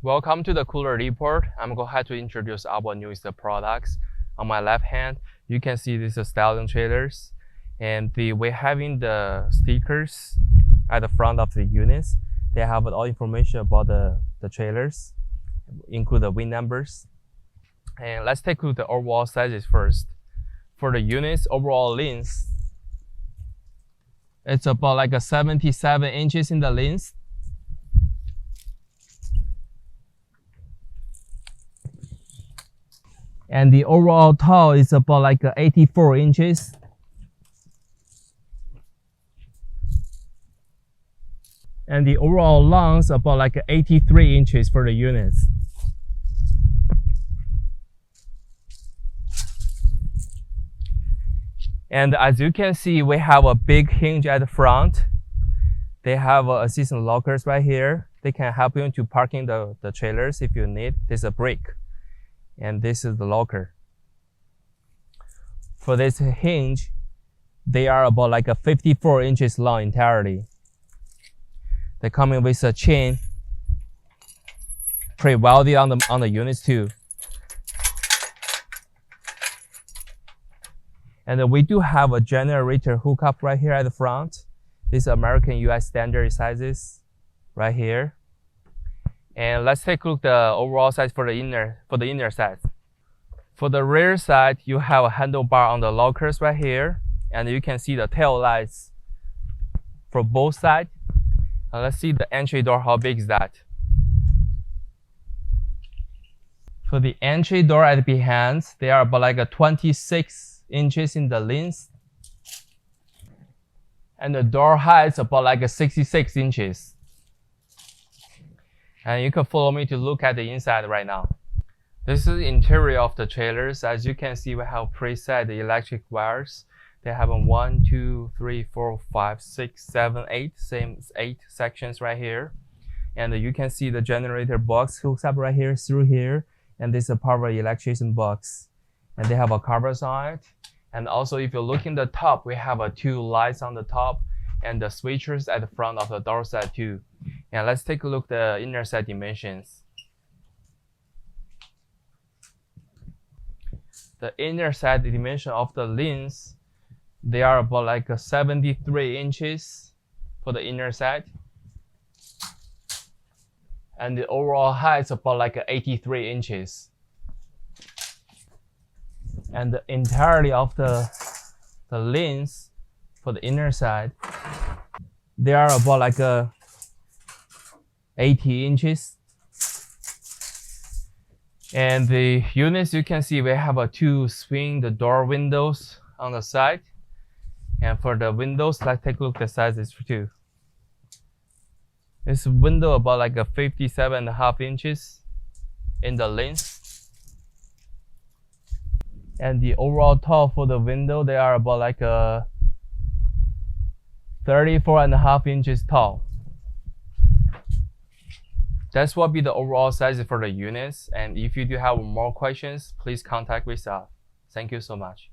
Welcome to the cooler report. I'm going to introduce our newest products. On my left hand, you can see these stallion trailers, and we're having the stickers at the front of the units. They have all information about the trailers, include the VIN numbers. And let's take a look at the overall sizes first. For the units, overall length, it's about like a 77 inches in the length. And the overall tall is about like 84 inches. And the overall long is about like 83 inches for the units. And as you can see, we have a big hinge at the front. They have assistant lockers right here. They can help you to parking the trailers if you need. There's a brake. And this is the locker. For this hinge, they are about like 54 inches long entirely. They come in with a chain pre-welded on the units too. And we do have a generator hookup right here at the front. This is American US standard sizes right here. And let's take a look at the overall size for the inner side. For the rear side, you have a handlebar on the lockers right here, and you can see the tail lights for both sides. Now let's see the entry door, how big is that? For the entry door at the behind, they are about like 26 inches in the length. And the door height is about like 66 inches. And you can follow me to look at the inside right now. This is the interior of the trailers. As you can see, we have preset the electric wires. They have 1, 2, 3, 4, 5, 6, 7, 8, same 8 sections right here. And you can see the generator box hooks up right here through here. And this is a power electrician box. And they have a covers on it. And also, if you look in the top, we have 2 lights on the top and the switchers at the front of the door side too. And let's take a look at the inner side dimensions. The inner side dimension of the length, they are about like 73 inches for the inner side. And the overall height is about like 83 inches. And the entirety of the length for the inner side, they are about like 80 inches. And the units, you can see we have 2 swing the door windows on the side. And for the windows, let's take a look at the sizes too. This window about like 57.5 inches in the length. And the overall tall for the window, they are about like 34.5 inches tall. That's what be the overall size for the units. And if you do have more questions, please contact with us. Thank you so much.